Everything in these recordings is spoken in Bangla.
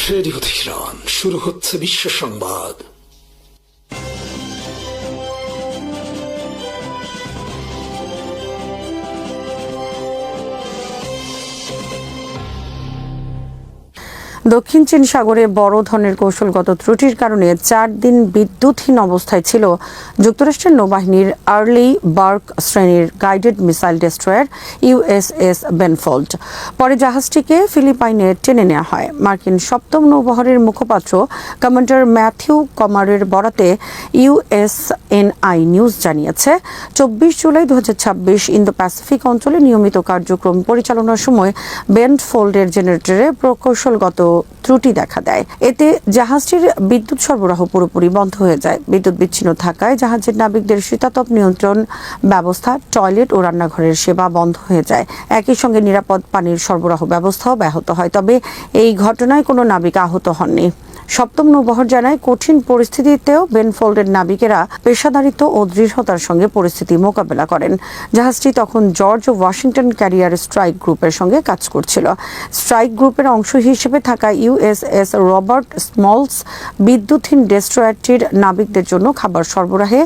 রেডিও তেহরান, শুরু হচ্ছে বিশ্ব সংবাদ। দক্ষিণ চীন সাগরে বড় ধরনের কৌশলগত ত্রুটির কারণে 4 দিন বিদ্যুৎহীন অবস্থায় ছিল যুক্তরাষ্ট্রের নৌবাহিনীর আর্লি বার্ক শ্রেণীর guided missile destroyer USS Benfold. পরে জাহাজটিকে ফিলিপাইনে টেনে নেওয়া হয়। মার্কিন সপ্তম নৌবহরের মুখপাত্র কমান্ডার ম্যাথিউ কমারের বরাতে ইউএসএনআই নিউজ জানিয়েছে, 24 জুলাই 2026 ইন্দো প্যাসিফিক অঞ্চলে নিয়মিত কার্যক্রম পরিচালনার সময় বেনফোল্ডের জেনারেটরে প্রকৌশলগত ত্রুটি দেখা দেয়। এতে জাহাজটির বিদ্যুৎ সরবরাহ পুরোপুরি বন্ধ হয়ে যায়। বিদ্যুৎ বিচ্ছিন্ন থাকায় জাহাজের নাবিকদের শীতাতপ নিয়ন্ত্রণ ব্যবস্থা, টয়লেট ও রান্নাঘরের সেবা বন্ধ হয়ে যায়। একই সঙ্গে নিরাপদ পানির সরবরাহ ব্যবস্থাও ব্যাহত হয়। তবে এই ঘটনায় কোনো নাবিক আহত হননি। সপ্তম নৌবহর জানায়, কঠিন পরিস্থিতিতেও বেনফোল্ডের নাবিকেরা পেশাদারিত্ব ও দৃঢ়তার সঙ্গে পরিস্থিতি মোকাবেলা করেন। জাহাজটি তখন জর্জ ওয়াশিংটন ক্যারিয়ার স্ট্রাইক গ্রুপের সঙ্গে কাজ করছিল। স্ট্রাইক গ্রুপের অংশ হিসেবে থাকা ইউএসএস রবার্ট স্মলস বিদ্যুৎহীন ডেস্ট্রয়ারটির নাবিকদের জন্য খাবার সরবরাহে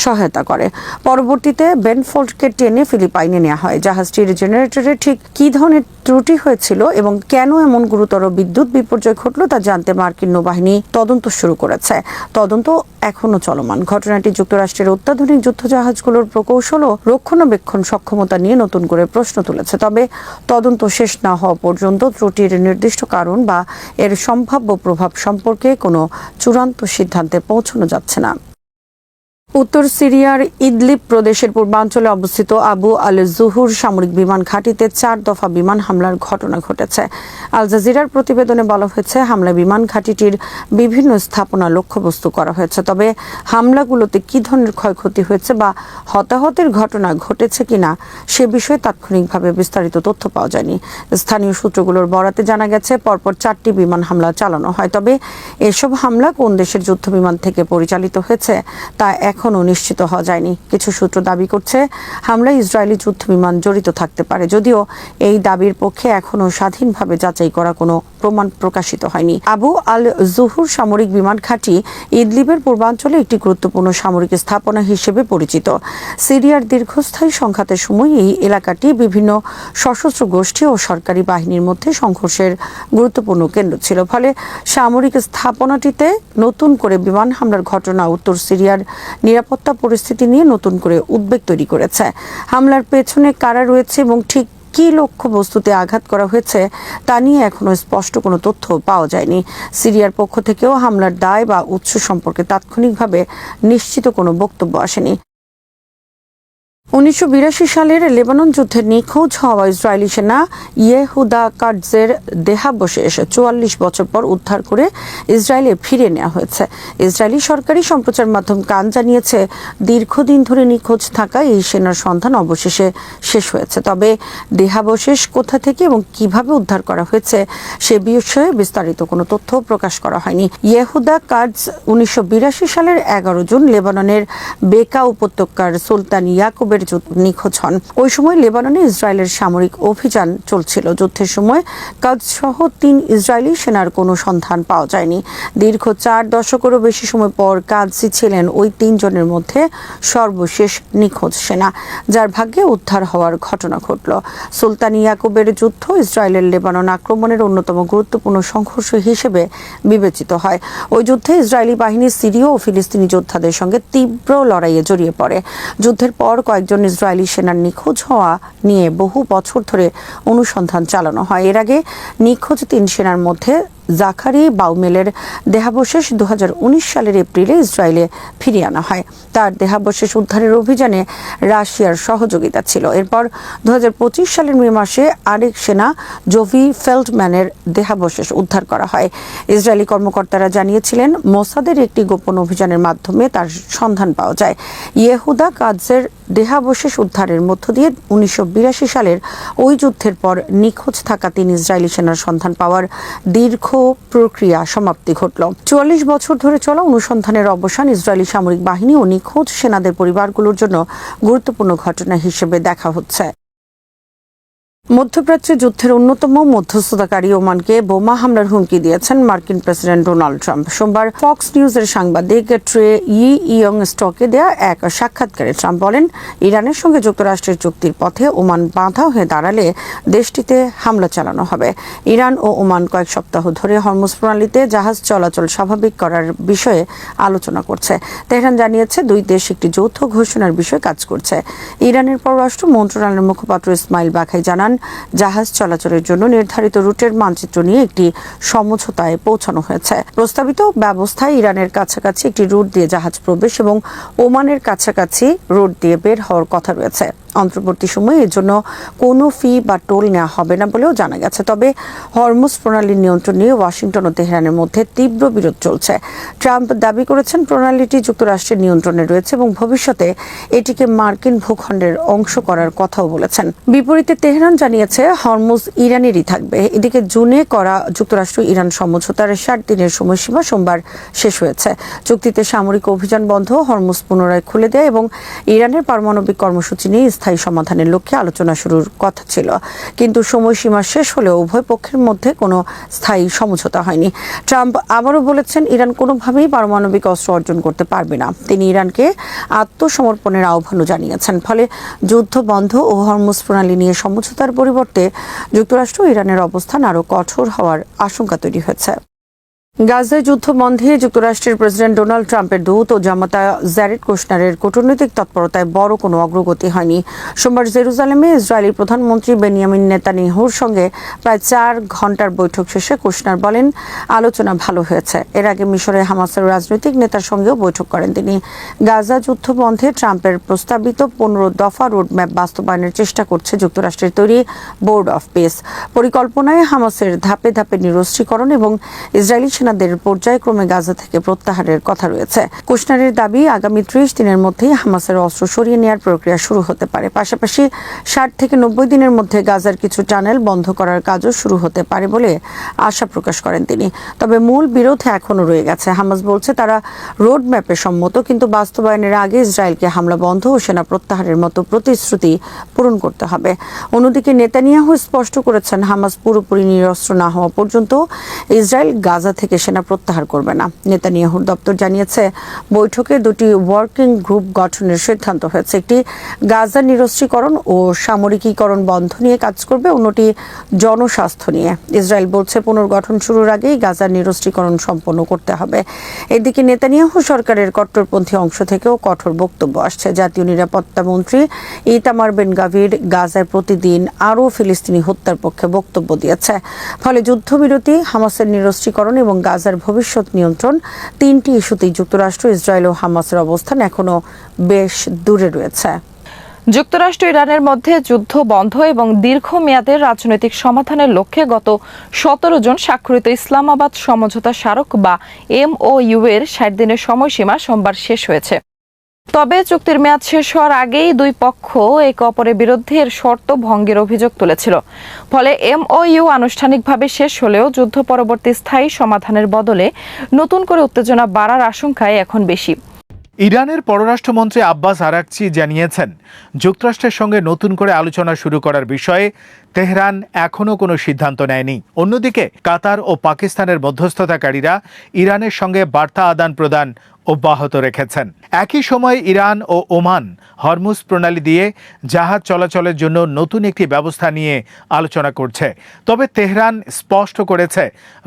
সহায়তা করে। পরবর্তীতে বেনফোল্ডকে টেনে ফিলিপাইনে নেওয়া হয়। জাহাজটির জেনারেটরে ঠিক কী ধরনের ত্রুটি হয়েছিল এবং কেন এমন গুরুতর বিদ্যুৎ বিপর্যয় ঘটল তা জানতে মার্কিন নৌবাহিনী তদন্ত শুরু করেছে। তদন্ত এখনো চলমান। ঘটনাটি যুক্তরাষ্ট্রের অত্যাধুনিক যুদ্ধজাহাজগুলোর প্রকৌশল ও রক্ষণাবেক্ষণ সক্ষমতা নিয়ে নতুন করে প্রশ্ন তুলেছে। তবে তদন্ত শেষ না হওয়া পর্যন্ত ত্রুটির নির্দিষ্ট কারণ বা এর সম্ভাব্য প্রভাব সম্পর্কে কোনো চূড়ান্ত সিদ্ধান্তে পৌঁছানো যাচ্ছে না। উত্তর সিরিয়ার ইদলিব প্রদেশের পূর্বাঞ্চলে অবস্থিত আবু আল জুহুর সামরিক বিমান ঘাঁটিতে 4 দফা বিমান হামলার ঘটনা ঘটেছে। আল জাজিরার প্রতিবেদনে বলা হয়েছে, হামলায় বিমান ঘাঁটিটির বিভিন্ন স্থাপনা লক্ষ্যবস্তু করা হয়েছে। তবে হামলাগুলোতে কী ধরনের ক্ষয়ক্ষতি হয়েছে বা হতাহতের ঘটনা ঘটেছে কিনা সে বিষয়ে তাৎক্ষণিকভাবে বিস্তারিত তথ্য পাওয়া যায়নি। স্থানীয় সূত্রগুলোর বরাতে জানা গেছে, পরপর 4টি বিমান হামলা চালানো হয়। তবে এসব হামলা কোন দেশের যুদ্ধ বিমান থেকে পরিচালিত হয়েছে তা এখনও নিশ্চিত হওয়া যায়নি। কিছু সূত্র দাবি করছে, হামলায় ইসরায়েলি যুদ্ধ বিমান জড়িত থাকতে পারে, যদিও এই দাবির পক্ষে এখনও স্বাধীনভাবে যাচাই করা কোনো প্রমাণ প্রকাশিত হয়নি। আবু আল জুহুর সামরিক বিমান ঘাঁটি ইদলিবের পূর্বাঞ্চলে একটি গুরুত্বপূর্ণ সামরিক স্থাপনা হিসেবে পরিচিত। সিরিয়ার দীর্ঘস্থায়ী সংঘাতের সময় এই এলাকাটি বিভিন্ন সশস্ত্র গোষ্ঠী ও সরকারি বাহিনীর মধ্যে সংঘর্ষের গুরুত্বপূর্ণ কেন্দ্র ছিল। ফলে সামরিক স্থাপনাটিতে নতুন করে বিমান হামলার ঘটনা উত্তর সিরিয়ার নিরাপত্তা পরিস্থিতি নিয়ে নতুন করে উদ্বেগ তৈরি করেছে। হামলার পেছনে কারা রয়েছে এবং ঠিক কী লক্ষ্যবস্তুতে আঘাত করা হয়েছে তা নিয়ে এখনও স্পষ্ট কোনো তথ্য পাওয়া যায়নি। সিরিয়ার পক্ষ থেকেও হামলার দায় বা উৎস সম্পর্কে তাৎক্ষণিকভাবে নিশ্চিত কোনো বক্তব্য আসেনি। 1982 সালের লেবানন যুদ্ধে নিখোঁজ হওয়া ইসরায়েলি সেনা ইয়েহুদা কাটজের দেহাবশেষ 44 বছর পর উদ্ধার করে ইসরায়েলে ফিরিয়ে নেওয়া হয়েছে। ইসরায়েলি সরকারি সম্প্রচার মাধ্যম কান জানিয়েছে, দীর্ঘদিন ধরে নিখোঁজ থাকা এই সেনার সন্ধান অবশেষে শেষ হয়েছে। তবে দেহাবশেষ কোথা থেকে এবং কিভাবে উদ্ধার করা হয়েছে সে বিষয়ে বিস্তারিত কোনো তথ্য প্রকাশ করা হয়নি। ইয়েহুদা কাটজ 1982 সালের 11 জুন লেবাননের বেকা উপত্যকার সুলতান ইয়াকুবের নিখোঁজ হন। ওই সময় লেবাননে ইসরায়েলের সামরিক অভিযান চলছিল। যুদ্ধের সময় কাজ সহ 3 ইসরায়েলি সেনার কোনো সন্ধান পাওয়া যায়নি। দীর্ঘ 4 দশকেরও বেশি সময় পর কাজী ছিলেন ওই 3 জনের মধ্যে সর্বশেষ নিখোঁজ সেনা, যার ভাগ্যে উদ্ধার হওয়ার ঘটনা ঘটল। সুলতান ইয়াকুবের যুদ্ধ ইসরায়েলের লেবানন আক্রমণের অন্যতম গুরুত্বপূর্ণ সংঘর্ষ হিসেবে বিবেচিত হয়। ওই যুদ্ধে ইসরায়েলি বাহিনী সিরীয় ও ফিলিস্তিনি যোদ্ধাদের সঙ্গে তীব্র লড়াইয়ে জড়িয়ে পড়ে। যুদ্ধের পর কয়েকজন ইসরায়েলি সেনার নিখোঁজ হওয়া নিয়ে বহু বছর ধরে অনুসন্ধান চালানো হয়। এর আগে নিখোঁজ 3 সেনার মধ্যে জাকারি বাউমেলের দেহাবশেষ 2019 সালের এপ্রিলে ইসরায়েলে ফিরিয়ে আনা হয়। তার দেহাবশেষ উদ্ধারের অভিযানে রাশিয়ার সহযোগিতা ছিল। এরপর 2025 সালের মে মাসে আরেক সেনা জোভি ফেল্ডম্যানের দেহাবশেষ উদ্ধার করা হয়। ইসরায়েলি কর্মকর্তারা জানিয়েছিলেন, মোসাদের একটি গোপন অভিযানের মাধ্যমে তার সন্ধান পাওয়া যায়। ইয়েহুদা কাটজের দেহাবশেষ উদ্ধারের মধ্য দিয়ে 1982 সালের ওই যুদ্ধের পর নিখোঁজ থাকা 3 ইসরায়েলি সেনার সন্ধান পাওয়ার দীর্ঘ প্রক্রিয়া সমাপ্তি ঘটল। 44 বছর ধরে চলা অনুসন্ধানের অবসান ইসরায়েলি সামরিক বাহিনী ও নিখোঁজ সেনাদের পরিবারগুলোর জন্য গুরুত্বপূর্ণ ঘটনা হিসেবে দেখা হচ্ছে। মধ্যপ্রাচ্যে যুদ্ধের অন্যতম মধ্যস্থতাকারী ওমানকে বোমা হামলার হুমকি দিয়েছেন মার্কিন প্রেসিডেন্ট ডোনাল্ড ট্রাম্প। সোমবার ফক্স নিউজের সাংবাদিক ট্রে ইয়ং স্টকে দেয়া এক সাক্ষাৎকারে ট্রাম্প বলেন, ইরানের সঙ্গে যুক্তরাষ্ট্রের চুক্তির পথে ওমান বাধা হয়ে দাঁড়ালে দেশটিতে হামলা চালানো হবে। ইরান ও ওমান কয়েক সপ্তাহ ধরে হরমুজ প্রণালীতে জাহাজ চলাচল স্বাভাবিক করার বিষয়ে আলোচনা করছে। তেহরান জানিয়েছে দুই দেশ একটি যৌথ ঘোষণার বিষয়ে কাজ করছে। ইরানের পররাষ্ট্র মন্ত্রণালয়ের মুখপাত্র ইসমাইল বাখাই জানান, জাহাজ চলাচলের জন্য নির্ধারিত রুটের মানচিত্র নিয়ে একটি সমঝোতায় পৌঁছানো হয়েছে। প্রস্তাবিত ব্যবস্থায় ইরানের কাছাকাছি একটি রুট দিয়ে জাহাজ প্রবেশ এবং ওমানের কাছাকাছি রুট দিয়ে বের হওয়ার কথা রয়েছে। অন্তর্বর্তী সময়ে এর জন্য কোনো ফি বা টোল নেওয়া হবে না বলেও জানা গেছে। তবে হরমুজ প্রণালীর নিয়ন্ত্রণ নিয়ে ওয়াশিংটন ও তেহরানের মধ্যে তীব্র বিরোধ চলছে। ট্রাম্প দাবি করেছেন প্রণালীটি যুক্তরাষ্ট্রের নিয়ন্ত্রণে রয়েছে এবং ভবিষ্যতে এটিকে মার্কিন ভূখণ্ডের অংশ করার কথাও বলেছেন। বিপরীতে তেহরান জানিয়েছে হরমুজ ইরানেরই থাকবে। এদিকে জুনে করা যুক্তরাষ্ট্র ইরান সমঝোতার 60 দিনের সময়সীমা সোমবার শেষ হয়েছে। চুক্তিতে সামরিক অভিযান বন্ধ, হরমুজ পুনরায় খুলে দেয় এবং ইরানের পারমাণবিক কর্মসূচি নিয়ে স্থায়ী সমাধানের লক্ষ্যে আলোচনা শুরুর কথা ছিল। কিন্তু সময়সীমা শেষ হলেও উভয় পক্ষের মধ্যে কোনো স্থায়ী সমঝোতা হয়নি। ট্রাম্প আবারও বলেছেন, ইরান কোনোভাবেই পারমাণবিক অস্ত্র অর্জন করতে পারবে না। তিনি ইরানকে আত্মসমর্পণের আহ্বানও জানিয়েছেন। ফলে যুদ্ধ বন্ধ ও হরমুজ প্রণালী নিয়ে সমঝোতার পরিবর্তে যুক্তরাষ্ট্র ও ইরানের অবস্থান আরও কঠোর হওয়ার আশঙ্কা তৈরি হয়েছে। গাজায় যুদ্ধ বন্ধে যুক্তরাষ্ট্রের প্রেসিডেন্ট ডোনাল্ড ট্রাম্পের দূত ও জামাতা জ্যারেড কুশনারের কূটনৈতিক তৎপরতায় বড় কোনো অগ্রগতি হয়নি। সোমবার জেরুজালেমে ইসরায়েলি প্রধানমন্ত্রী বেনিয়ামিন নেতানিয়াহুর সঙ্গে প্রায় 4 ঘণ্টার বৈঠক শেষে কুশনার বলেন, আলোচনা ভালো হয়েছে। এর আগে মিশরে হামাসের রাজনৈতিক নেতার সঙ্গেও বৈঠক করেন তিনি। গাজা যুদ্ধ বন্ধে ট্রাম্পের প্রস্তাবিত 15 দফা রোডম্যাপ বাস্তবায়নের চেষ্টা করছে যুক্তরাষ্ট্রের তৈরি বোর্ড অফ পিস। পরিকল্পনায় হামাসের ধাপে ধাপে নিরস্ত্রীকরণ এবং ইসরায়েলি সেনাদের পর্যায়ক্রমে গাজা থেকে প্রত্যাহারের কথা রয়েছে। কুশনারের দাবি, আগামী 30 দিনের মধ্যেই হামাসের অস্ত্র সরিয়ে নেওয়ার প্রক্রিয়া শুরু হতে পারে। পাশাপাশি 60 থেকে 90 দিনের মধ্যে গাজার কিছু টানেল বন্ধ করার কাজও শুরু হতে পারে বলে আশা প্রকাশ করেন তিনি। তবে মূল বিরোধ এখনও রয়ে গেছে। হামাস বলছে তারা রোড ম্যাপে সম্মত, কিন্তু বাস্তবায়নের আগে ইসরায়েলকে হামলা বন্ধ ও সেনা প্রত্যাহারের মতো প্রতিশ্রুতি পূরণ করতে হবে। অন্যদিকে নেতানিয়াহু স্পষ্ট করেছেন, হামাস পুরোপুরি নিরস্ত্র না হওয়া পর্যন্ত ইসরায়েল গাজা থেকে সেনা প্রত্যাহার করবে না। নেতানিয়াহুর দপ্তর জানিয়েছে, বৈঠকে 2টি ওয়ার্কিং গ্রুপ গঠনের সিদ্ধান্ত হয়েছে। একটি গাজা নিরস্ত্রীকরণ ও সামরিকীকরণ বন্ধ নিয়ে কাজ করবে, অন্যটি জনস্বাস্থ্য নিয়ে। ইসরায়েল বলছে পুনর্গঠন শুরুর আগেই গাজার নিরস্ত্রীকরণ সম্পন্ন করতে হবে। এদিকে নেতানিয়াহু সরকারের কট্টরপন্থী অংশ থেকেও কঠোর বক্তব্য আসছে। জাতীয় নিরাপত্তা মন্ত্রী ইতামার বেন গাভির গাজায় প্রতিদিন আরও ফিলিস্তিনি হত্যার পক্ষে বক্তব্য দিয়েছে। ফলে যুদ্ধবিরতি, হামাসের নিরস্ত্রীকরণ এবং গাজার ভবিষ্যৎ নিয়ন্ত্রণ, 3টি ইস্যুতেই যুক্তরাষ্ট্র, ইসরায়েল ও হামাসের অবস্থান এখনো বেশ দূরে রয়েছে। যুক্তরাষ্ট্র ইরানের মধ্যে যুদ্ধ বন্ধ এবং দীর্ঘমেয়াদের রাজনৈতিক সমাধানের লক্ষ্যে গত 17 জন স্বাক্ষরিত ইসলামাবাদ সমঝোতা স্মারক বা MOU এর 60 দিনের সময়সীমা সোমবার শেষ হয়েছে। তবে চুক্তির মেয়াদ শেষ হওয়ার আগেই দুই পক্ষ একে অপরের বিরুদ্ধে এর শর্ত ভঙ্গের অভিযোগ তুলেছিল। ফলে MOU আনুষ্ঠানিকভাবে শেষ হলেও যুদ্ধ পরবর্তী স্থায়ী সমাধানের বদলে নতুন করে উত্তেজনা বাড়ার আশঙ্কায় এখন বেশি। ইরানের পররাষ্ট্রমন্ত্রী আব্বাস আরাকচি জানিয়েছেন, যুক্তরাষ্ট্রের সঙ্গে নতুন করে আলোচনা শুরু করার বিষয়ে তেহরান এখনও কোনো সিদ্ধান্ত নেয়নি। অন্যদিকে কাতার ও পাকিস্তানের মধ্যস্থতাকারীরা ইরানের সঙ্গে বার্তা আদান প্রদান অব্যাহত রেখেছেন। একই সময় ইরান ও ওমান হরমুজ প্রণালী দিয়ে জাহাজ চলাচলের জন্য নতুন একটি ব্যবস্থা নিয়ে আলোচনা করছে। তবে তেহরান স্পষ্ট করেছে,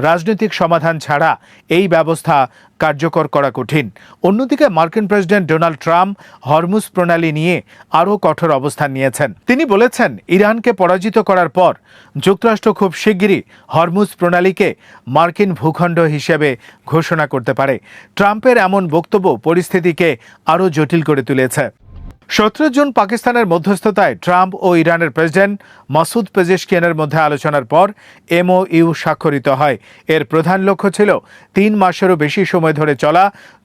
রাজনৈতিক সমাধান ছাড়া এই ব্যবস্থা কার্যকর করা কঠিন। অন্যদিকে মার্কিন প্রেসিডেন্ট ডোনাল্ড ট্রাম্প হরমুজ প্রণালী নিয়ে আরও কঠোর অবস্থান নিয়েছেন। তিনি বলেছেন, ইরানকে পরাজিত করার পর যুক্তরাষ্ট্র খুব শিগগিরই হরমুজ প্রণালীকে মার্কিন ভূখণ্ড হিসেবে ঘোষণা করতে পারে। ট্রাম্পের এমন বক্তব্য পরিস্থিতিকে আরও জটিল করে তুলেছে। 17 জুন পাকিস্তানের মধ্যস্থতায় ট্রাম্প ও ইরানের প্রেসিডেন্ট মাসুদ পেজেশকিয়ানের মধ্যে আলোচনার পর MOU স্বাক্ষরিত হয়। এর প্রধান লক্ষ্য ছিল 3 মাসেরও বেশি সময় ধরে চলা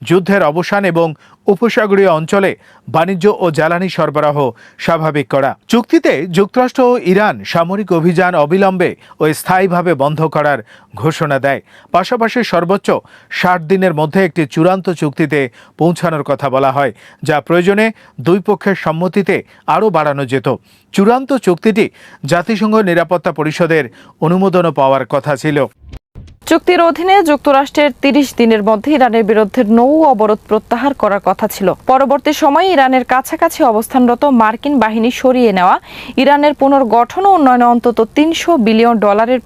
যুদ্ধের অবসান এবং উপসাগরীয় অঞ্চলে বাণিজ্য ও জ্বালানি সরবরাহ স্বাভাবিক করা। চুক্তিতে যুক্তরাষ্ট্র ও ইরান সামরিক অভিযান অবিলম্বে ও স্থায়ীভাবে বন্ধ করার ঘোষণা দেয়। পাশাপাশি সর্বোচ্চ 60 দিনের মধ্যে একটি চূড়ান্ত চুক্তিতে পৌঁছানোর কথা বলা হয়, যা প্রয়োজনে দুই পক্ষের সম্মতিতে আরও বাড়ানো যেত। চূড়ান্ত চুক্তিটি জাতিসংঘ নিরাপত্তা পরিষদের অনুমোদনও পাওয়ার কথা ছিল। চুক্তির অধীনে যুক্তরাষ্ট্রের 30 দিনের মধ্যে ইরানের বিরুদ্ধে নৌ অবরোধ প্রত্যাহার করার কথা ছিল। পরবর্তী সময়ে ইরানের কাছাকাছি অবস্থানরত মার্কিন বাহিনী সরিয়ে নেওয়া, ইরানের পুনর্গঠন ও উন্নয়নে অন্তত $300 বিলিয়ন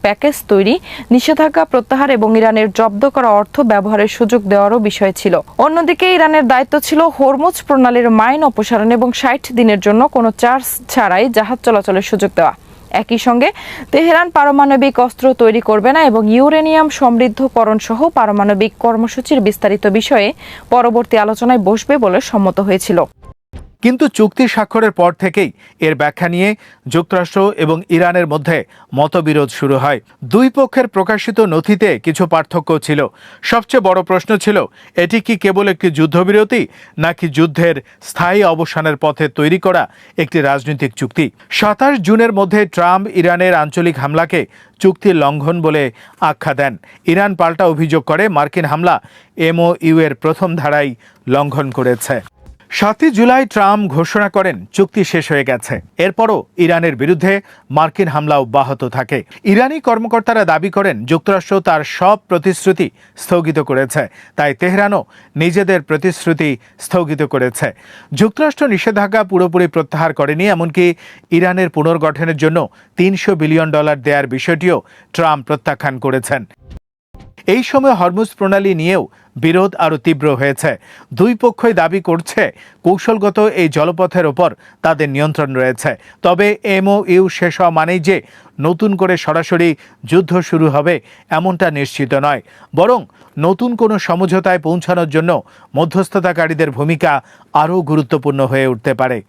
প্যাকেজ তৈরি, নিষেধাজ্ঞা প্রত্যাহার এবং ইরানের জব্দ করা অর্থ ব্যবহারের সুযোগ দেওয়ারও বিষয় ছিল। অন্যদিকে ইরানের দায়িত্ব ছিল হরমুজ প্রণালীর মাইন অপসারণ এবং 60 দিনের জন্য কোনো চার্জ ছাড়াই জাহাজ চলাচলের সুযোগ দেওয়া। একই সঙ্গে তেহরান পারমাণবিক অস্ত্র তৈরি করবে না এবং ইউরেনিয়াম সমৃদ্ধকরণ সহ পারমাণবিক কর্মসূচির বিস্তারিত বিষয়ে পরবর্তী আলোচনায় বসবে বলে সম্মত হয়েছিল। কিন্তু চুক্তি স্বাক্ষরের পর থেকেই এর ব্যাখ্যা নিয়ে যুক্তরাষ্ট্র এবং ইরানের মধ্যে মতবিরোধ শুরু হয়। দুই পক্ষের প্রকাশিত নথিতে কিছু পার্থক্য ছিল। সবচেয়ে বড় প্রশ্ন ছিল, এটি কি কেবল একটি যুদ্ধবিরতি নাকি যুদ্ধের স্থায়ী অবসানের পথে তৈরি করা একটি রাজনৈতিক চুক্তি। 27 জুনের মধ্যে ট্রাম্প ইরানের আঞ্চলিক হামলাকে চুক্তির লঙ্ঘন বলে আখ্যা দেন। ইরান পাল্টা অভিযোগ করে মার্কিন হামলা MOU এর প্রথম ধারায় লঙ্ঘন করেছে। 7 জুলাই ট্রাম্প ঘোষণা করেন চুক্তি শেষ হয়ে গেছে। এরপরও ইরানের বিরুদ্ধে মার্কিন হামলা অব্যাহত থাকে। ইরানি কর্মকর্তারা দাবি করেন যুক্তরাষ্ট্র তার সব প্রতিশ্রুতি স্থগিত করেছে, তাই তেহরানও নিজেদের প্রতিশ্রুতি স্থগিত করেছে। যুক্তরাষ্ট্র নিষেধাজ্ঞা পুরোপুরি প্রত্যাহার করেনি, এমনকি ইরানের পুনর্গঠনের জন্য $300 বিলিয়ন দেওয়ার বিষয়টিও ট্রাম্প প্রত্যাখ্যান করেছেন। এই সময় হরমুজ প্রণালী নিয়েও বিরোধ আরও তীব্র হয়েছে। দুই পক্ষই দাবি করছে কৌশলগত এই জলপথের ওপর তাদের নিয়ন্ত্রণ রয়েছে। তবে MOU শেষ হওয়া মানেই যে নতুন করে সরাসরি যুদ্ধ শুরু হবে এমনটা নিশ্চিত নয়, বরং নতুন কোনো সমঝোতায় পৌঁছানোর জন্য মধ্যস্থতাকারীদের ভূমিকা আরও গুরুত্বপূর্ণ হয়ে উঠতে পারে।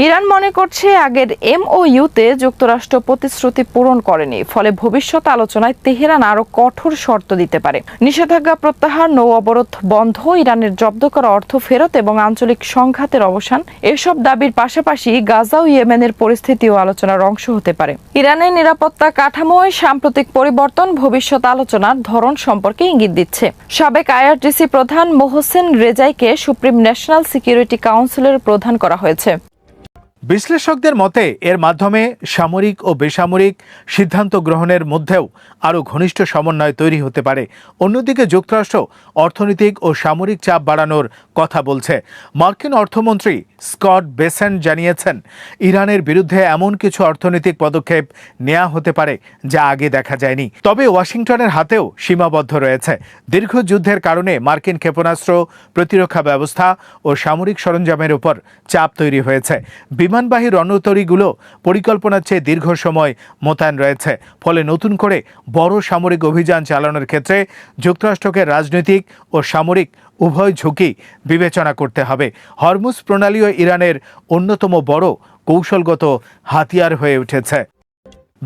ইরান মনে করছে আগের MOU-তে যুক্তরাষ্ট্র প্রতিশ্রুতি পূরণ করেনি, ফলে ভবিষ্যৎ আলোচনায় তেহরান আরও কঠোর শর্ত দিতে পারে। নিষেধাজ্ঞা প্রত্যাহার, নৌ অবরোধ বন্ধ, ইরানের জব্দ করা অর্থ ফেরত এবং আঞ্চলিক সংঘাতের অবসান, এসব দাবির পাশাপাশি গাজা ও ইয়েমেনের পরিস্থিতিও আলোচনার অংশ হতে পারে। ইরানের নিরাপত্তা কাঠামোয় সাম্প্রতিক পরিবর্তন ভবিষ্যৎ আলোচনার ধরন সম্পর্কে ইঙ্গিত দিচ্ছে। সাবেক IRGC প্রধান মোহসেন রেজাইকে সুপ্রিম ন্যাশনাল সিকিউরিটি কাউন্সিলের প্রধান করা হয়েছে। বিশ্লেষকদের মতে এর মাধ্যমে সামরিক ও বেসামরিক সিদ্ধান্ত গ্রহণের মধ্যেও আরও ঘনিষ্ঠ সমন্বয় তৈরি হতে পারে। অন্যদিকে যুক্তরাষ্ট্র অর্থনৈতিক ও সামরিক চাপ বাড়ানোর কথা বলছে। মার্কিন অর্থমন্ত্রী স্কট বেসেন্ট জানিয়েছেন, ইরানের বিরুদ্ধে এমন কিছু অর্থনৈতিক পদক্ষেপ নেওয়া হতে পারে যা আগে দেখা যায়নি। তবে ওয়াশিংটনের হাতেও সীমাবদ্ধ রয়েছে। দীর্ঘ যুদ্ধের কারণে মার্কিন ক্ষেপণাস্ত্র, প্রতিরক্ষা ব্যবস্থা ও সামরিক সরঞ্জামের উপর চাপ তৈরি হয়েছে। বিমানবাহী রণতরীগুলো পরিকল্পনার চেয়ে দীর্ঘ সময় মোতায়েন রয়েছে। ফলে নতুন করে বড় সামরিক অভিযান চালানোর ক্ষেত্রে যুক্তরাষ্ট্রকে রাজনৈতিক ও সামরিক উভয় ঝুঁকি বিবেচনা করতে হবে। হরমুজ প্রণালীও ইরানের অন্যতম বড় কৌশলগত হাতিয়ার হয়ে উঠেছে।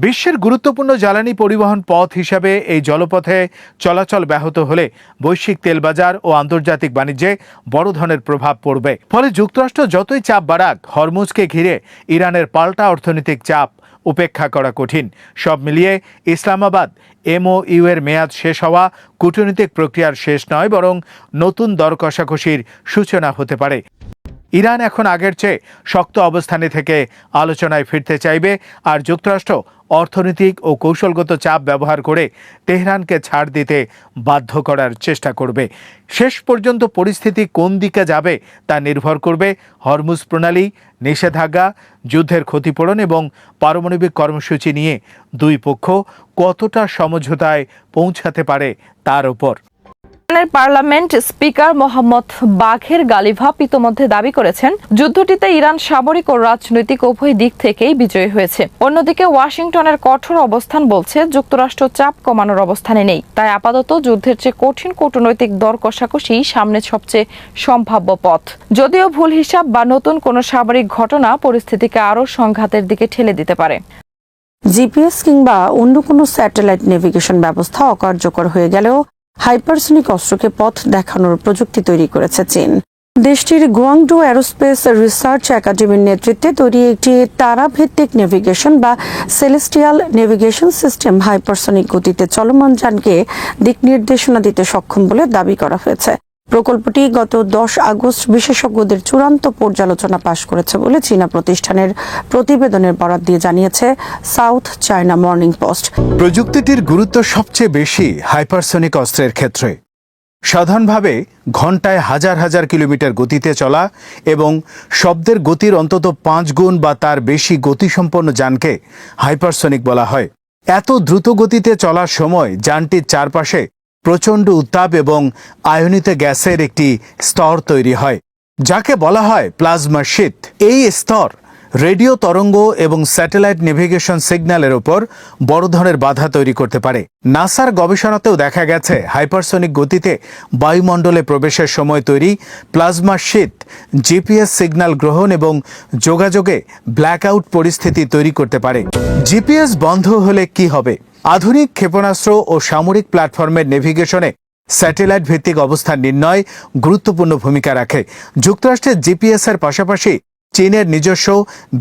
বিশ্বের গুরুত্বপূর্ণ জ্বালানি পরিবহন পথ হিসাবে এই জলপথে চলাচল ব্যাহত হলে বৈশ্বিক তেলবাজার ও আন্তর্জাতিক বাণিজ্যে বড় ধরনের প্রভাব পড়বে। ফলে যুক্তরাষ্ট্র যতই চাপ বাড়াক, হরমুজকে ঘিরে ইরানের পাল্টা অর্থনৈতিক চাপ উপেক্ষা করা কঠিন। সব মিলিয়ে ইসলামাবাদ MOU এর মেয়াদ শেষ হওয়া কূটনৈতিক প্রক্রিয়ার শেষ নয়, বরং নতুন দর কষাকষির সূচনা হতে পারে। ইরান এখন আগের চেয়ে শক্ত অবস্থানে থেকে আলোচনায় ফিরতে চাইবে, আর যুক্তরাষ্ট্র অর্থনৈতিক ও কৌশলগত চাপ ব্যবহার করে তেহরানকে ছাড় দিতে বাধ্য করার চেষ্টা করবে। শেষ পর্যন্ত পরিস্থিতি কোন দিকে যাবে তা নির্ভর করবে হরমুজ প্রণালী, নিষেধাজ্ঞা, যুদ্ধের ক্ষতিপূরণ এবং পারমাণবিক কর্মসূচি নিয়ে দুই পক্ষ কতটা সমঝোতায় পৌঁছাতে পারে তার উপর। ইরানের পার্লামেন্ট স্পিকার মোহাম্মদ বাঘের গালিভা ইতোমধ্যে দাবি করেছেন যুদ্ধটিতে ইরান সামরিক ও রাজনৈতিক উভয় দিক থেকেই বিজয়ী হয়েছে। অন্যদিকে ওয়াশিংটনের কঠোর অবস্থান বলছে যুক্তরাষ্ট্র চাপ কমানোর অবস্থানে নেই, তাই আপাতত যুদ্ধের চেয়ে কঠিন কূটনৈতিক দর কষাকষি সামনে সবচেয়ে সম্ভাব্য পথ। যদিও ভুল হিসাব বা নতুন কোনো সামরিক ঘটনা পরিস্থিতিকে আরও সংঘাতের দিকে ঠেলে দিতে পারে। GPS কিংবা অন্য কোনো স্যাটেলাইট নেভিগেশন ব্যবস্থা অকার্যকর হয়ে গেলেও হাইপারসনিক অস্ত্রকে পথ দেখানোর প্রযুক্তি তৈরি করেছে চীন। দেশটির গুয়াংডু অ্যারোস্পেস রিসার্চ একাডেমির নেতৃত্বে তৈরি একটি তারাভিত্তিক নেভিগেশন বা সেলেস্টিয়াল নেভিগেশন সিস্টেম হাইপারসনিক গতিতে চলমান যানকে দিক নির্দেশনা দিতে সক্ষম বলে দাবি করা হয়েছে। প্রকল্পটি গত 10 আগস্ট বিশেষজ্ঞদের চূড়ান্ত পর্যালোচনা পাশ করেছে বলে চীনা প্রতিষ্ঠানের প্রতিবেদনের বরাত দিয়ে জানিয়েছে সাউথ চায়না মর্নিং পোস্ট। প্রযুক্তিটির গুরুত্ব সবচেয়ে বেশি হাইপারসনিক অস্ত্রের ক্ষেত্রে। সাধারণভাবে ঘন্টায় হাজার হাজার কিলোমিটার গতিতে চলা এবং শব্দের গতির অন্তত 5 গুণ বা তার বেশি গতিসম্পন্ন যানকে হাইপারসনিক বলা হয়। এত দ্রুত গতিতে চলার সময় যানটির চারপাশে প্রচণ্ড উত্তাপ এবং আয়নিত গ্যাসের একটি স্তর তৈরি হয়, যাকে বলা হয় প্লাজমা শীত। এই স্তর রেডিও তরঙ্গ এবং স্যাটেলাইট নেভিগেশন সিগন্যালের ওপর বড় ধরনের বাধা তৈরি করতে পারে। নাসার গবেষণাতেও দেখা গেছে হাইপারসনিক গতিতে বায়ুমণ্ডলে প্রবেশের সময় তৈরি প্লাজমা শীত জিপিএস সিগন্যাল গ্রহণ এবং যোগাযোগে ব্ল্যাকআউট পরিস্থিতি তৈরি করতে পারে। জিপিএস বন্ধ হলে কি হবে? আধুনিক ক্ষেপণাস্ত্র ও সামরিক প্ল্যাটফর্মের নেভিগেশনে স্যাটেলাইট ভিত্তিক অবস্থান নির্ণয় গুরুত্বপূর্ণ ভূমিকা রাখে। যুক্তরাষ্ট্রের জিপিএস এর পাশাপাশি চীনের নিজস্ব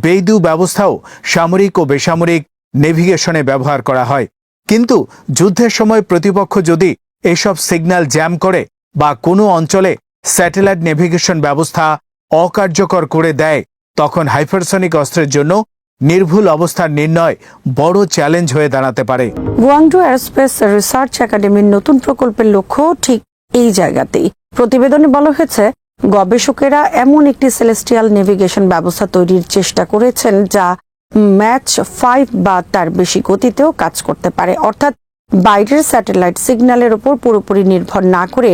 বেইদু ব্যবস্থাও সামরিক ও বেসামরিক নেভিগেশনে ব্যবহার করা হয়। কিন্তু যুদ্ধের সময় প্রতিপক্ষ যদি এসব সিগন্যাল জ্যাম করে বা কোনো অঞ্চলে স্যাটেলাইট নেভিগেশন ব্যবস্থা অকার্যকর করে দেয়, তখন হাইপারসনিক অস্ত্রের জন্য নির্ভুল অবস্থান নির্ণয় বড় চ্যালেঞ্জ হয়ে দাঁড়াতে পারে। গুয়াংডু অ্যারোস্পেস রিসার্চ একাডেমির নতুন প্রকল্পের লক্ষ্য ঠিক এই জায়গাতেই। প্রতিবেদনে বলা হয়েছে, গবেষকেরা এমন একটি সেলেস্টিয়াল নেভিগেশন ব্যবস্থা তৈরির চেষ্টা করেছেন যা ম্যাচ 5 বা তার বেশি গতিতেও কাজ করতে পারে, অর্থাৎ বাইরের স্যাটেলাইট সিগন্যালের উপর পুরোপুরি নির্ভর না করে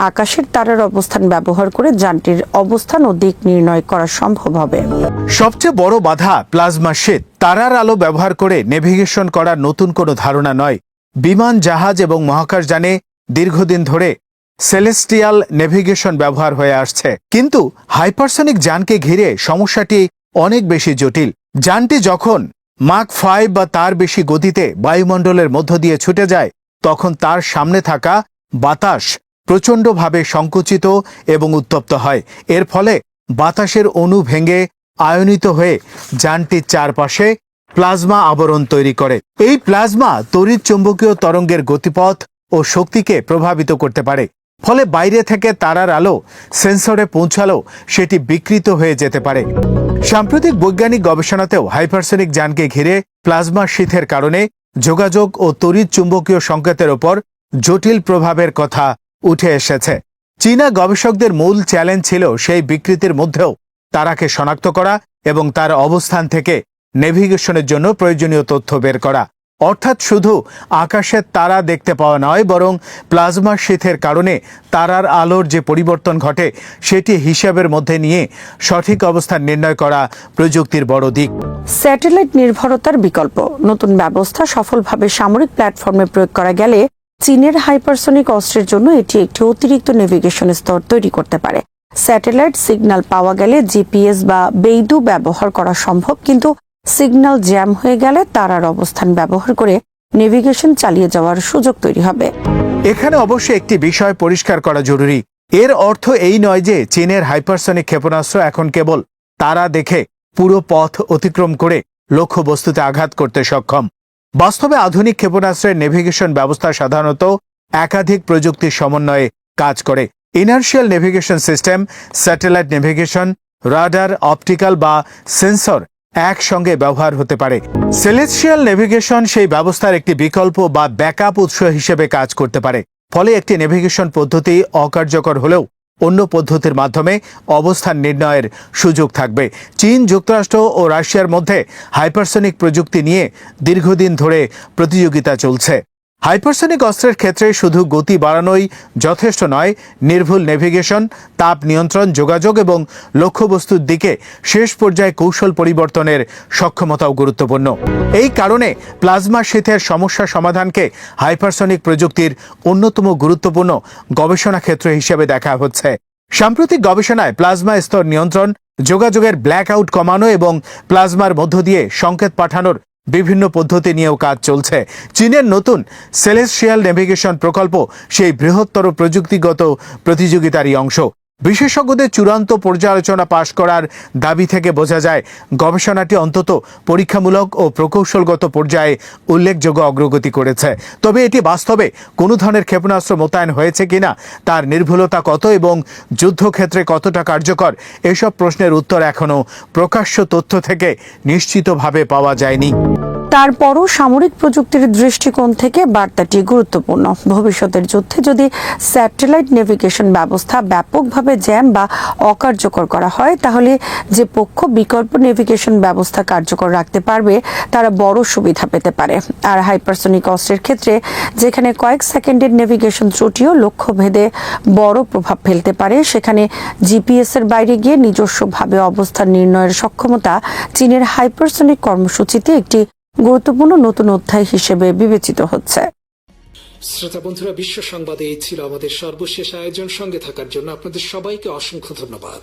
আকাশের তারার অবস্থান ব্যবহার করে যানটির অবস্থান ও দিক নির্ণয় করা সম্ভব হবে। সবচেয়ে বড় বাধা প্লাজমা শীত। তারার আলো ব্যবহার করে নেভিগেশন করার নতুন কোনো ধারণা নয়। বিমান, জাহাজ এবং মহাকাশযানে দীর্ঘদিন ধরে সেলেস্টিয়াল নেভিগেশন ব্যবহার হয়ে আসছে, কিন্তু হাইপারসনিক যানকে ঘিরে সমস্যাটি অনেক বেশি জটিল। যানটি যখন মাক 5 বা তার বেশি গতিতে বায়ুমণ্ডলের মধ্য দিয়ে ছুটে যায়, তখন তার সামনে থাকা বাতাস প্রচণ্ডভাবে সংকুচিত এবং উত্তপ্ত হয়। এর ফলে বাতাসের অণু ভেঙে আয়নিত হয়ে যানটির চারপাশে প্লাজমা আবরণ তৈরি করে। এই প্লাজমা তড়িৎ চৌম্বকীয় তরঙ্গের গতিপথ ও শক্তিকে প্রভাবিত করতে পারে। ফলে বাইরে থেকে তারার আলো সেন্সরে পৌঁছালেও সেটি বিকৃত হয়ে যেতে পারে। সাম্প্রতিক বৈজ্ঞানিক গবেষণাতেও হাইপারসনিক যানকে ঘিরে প্লাজমা শীতের কারণে যোগাযোগ ও তড়িৎ চুম্বকীয় সংকেতের ওপর জটিল প্রভাবের কথা উঠে এসেছে। চীনা গবেষকদের মূল চ্যালেঞ্জ ছিল সেই বিকৃতির মধ্যেও তারাকে শনাক্ত করা এবং তার অবস্থান থেকে নেভিগেশনের জন্য প্রয়োজনীয় তথ্য বের করা। অর্থাৎ শুধু আকাশের তারা দেখতে পাওয়া নয়, বরং প্লাজমা শীতের কারণে তারার আলোর যে পরিবর্তন ঘটে সেটি হিসাবের মধ্যে নিয়ে সঠিক অবস্থান নির্ণয় করা প্রযুক্তির বড় দিক। স্যাটেলাইট নির্ভরতার বিকল্প। নতুন ব্যবস্থা সফলভাবে সামরিক প্ল্যাটফর্মে প্রয়োগ করা গেলে চীনের হাইপারসনিক অস্ত্রের জন্য এটি একটি অতিরিক্ত নেভিগেশন স্তর তৈরি করতে পারে। স্যাটেলাইট সিগন্যাল পাওয়া গেলে জিপিএস বা বেইদু ব্যবহার করা সম্ভব, কিন্তু সিগন্যাল জ্যাম হয়ে গেলে তারার অবস্থান ব্যবহার করে নেভিগেশন চালিয়ে যাওয়ার সুযোগ তৈরি হবে। এখানে অবশ্যই একটি বিষয় পরিষ্কার করা জরুরি। এর অর্থ এই নয় যে চীনের হাইপারসনিক ক্ষেপণাস্ত্র এখন কেবল তারা দেখে পুরো পথ অতিক্রম করে লক্ষ্যবস্তুতে আঘাত করতে সক্ষম। বাস্তবে আধুনিক ক্ষেপণাস্ত্রের নেভিগেশন ব্যবস্থা সাধারণত একাধিক প্রযুক্তির সমন্বয়ে কাজ করে। Inertial navigation system, satellite navigation, radar, optical বা সেন্সর একসঙ্গে ব্যবহার হতে পারে। সেলেস্টিয়াল নেভিগেশন সেই ব্যবস্থার একটি বিকল্প বা ব্যাকআপ উৎস হিসেবে কাজ করতে পারে। ফলে একটি নেভিগেশন পদ্ধতি অকার্যকর হলেও অন্য পদ্ধতির মাধ্যমে অবস্থান নির্ণয়ের সুযোগ থাকবে। চীন, যুক্তরাষ্ট্র ও রাশিয়ার মধ্যে হাইপারসনিক প্রযুক্তি নিয়ে দীর্ঘদিন ধরে প্রতিযোগিতা চলছে। হাইপারসনিক অস্ত্রের ক্ষেত্রে শুধু গতি বাড়ানোই যথেষ্ট নয়, নির্ভুল নেভিগেশন, তাপ নিয়ন্ত্রণ, যোগাযোগ এবং লক্ষ্যবস্তুর দিকে শেষ পর্যায়ে কৌশল পরিবর্তনের সক্ষমতাও গুরুত্বপূর্ণ। এই কারণে প্লাজমা শীতের সমস্যা সমাধানকে হাইপারসনিক প্রযুক্তির অন্যতম গুরুত্বপূর্ণ গবেষণা ক্ষেত্র হিসেবে দেখা হচ্ছে। সাম্প্রতিক গবেষণায় প্লাজমা স্তর নিয়ন্ত্রণ, যোগাযোগের ব্ল্যাকআউট কমানো এবং প্লাজমার মধ্য দিয়ে সংকেত পাঠানোর বিভিন্ন পদ্ধতি নিয়েও কাজ চলছে। চীনের নতুন সেলেস্টিয়াল নেভিগেশন প্রকল্প সেই বৃহত্তর প্রযুক্তিগত প্রতিযোগিতারই অংশ। বিশেষজ্ঞদের চূড়ান্ত পর্যালোচনা পাশ করার দাবি থেকে বোঝা যায় গবেষণাটি অন্তত পরীক্ষামূলক ও প্রকৌশলগত পর্যায়ে উল্লেখযোগ্য অগ্রগতি করেছে। তবে এটি বাস্তবে কোনো ধরনের ক্ষেপণাস্ত্র মোতায়েন হয়েছে কিনা, তার নির্ভুলতা কত এবং যুদ্ধক্ষেত্রে কতটা কার্যকর, এসব প্রশ্নের উত্তর এখনও প্রকাশ্য তথ্য থেকে নিশ্চিতভাবে পাওয়া যায়নি। তারপরও সামরিক প্রযুক্তির দৃষ্টিকোণ থেকে বার্তাটি গুরুত্বপূর্ণ। ভবিষ্যতের যুদ্ধে যদি স্যাটেলাইট নেভিগেশন ব্যবস্থা ব্যাপকভাবে জ্যাম বা অকার্যকর করা হয়, তাহলে যে পক্ষ বিকল্প নেভিগেশন ব্যবস্থা কার্যকর রাখতে পারবে তারা বড় সুবিধা পেতে পারে। আর হাইপারসনিক অস্ত্রের ক্ষেত্রে যেখানে কয়েক সেকেন্ডের নেভিগেশন ত্রুটিও লক্ষ্যভেদে বড় প্রভাব ফেলতে পারে, সেখানে জিপিএস এর বাইরে গিয়ে নিজস্বভাবে অবস্থান নির্ণয়ের সক্ষমতা চীনের হাইপারসনিক কর্মসূচিতে একটি গুরুত্বপূর্ণ নতুন অধ্যায় হিসেবে বিবেচিত হচ্ছে। শ্রোতা বন্ধুরা, বিশ্ব সংবাদে এই ছিল আমাদের সর্বশেষ আয়োজন। সঙ্গে থাকার জন্য আপনাদের সবাইকে অসংখ্য ধন্যবাদ।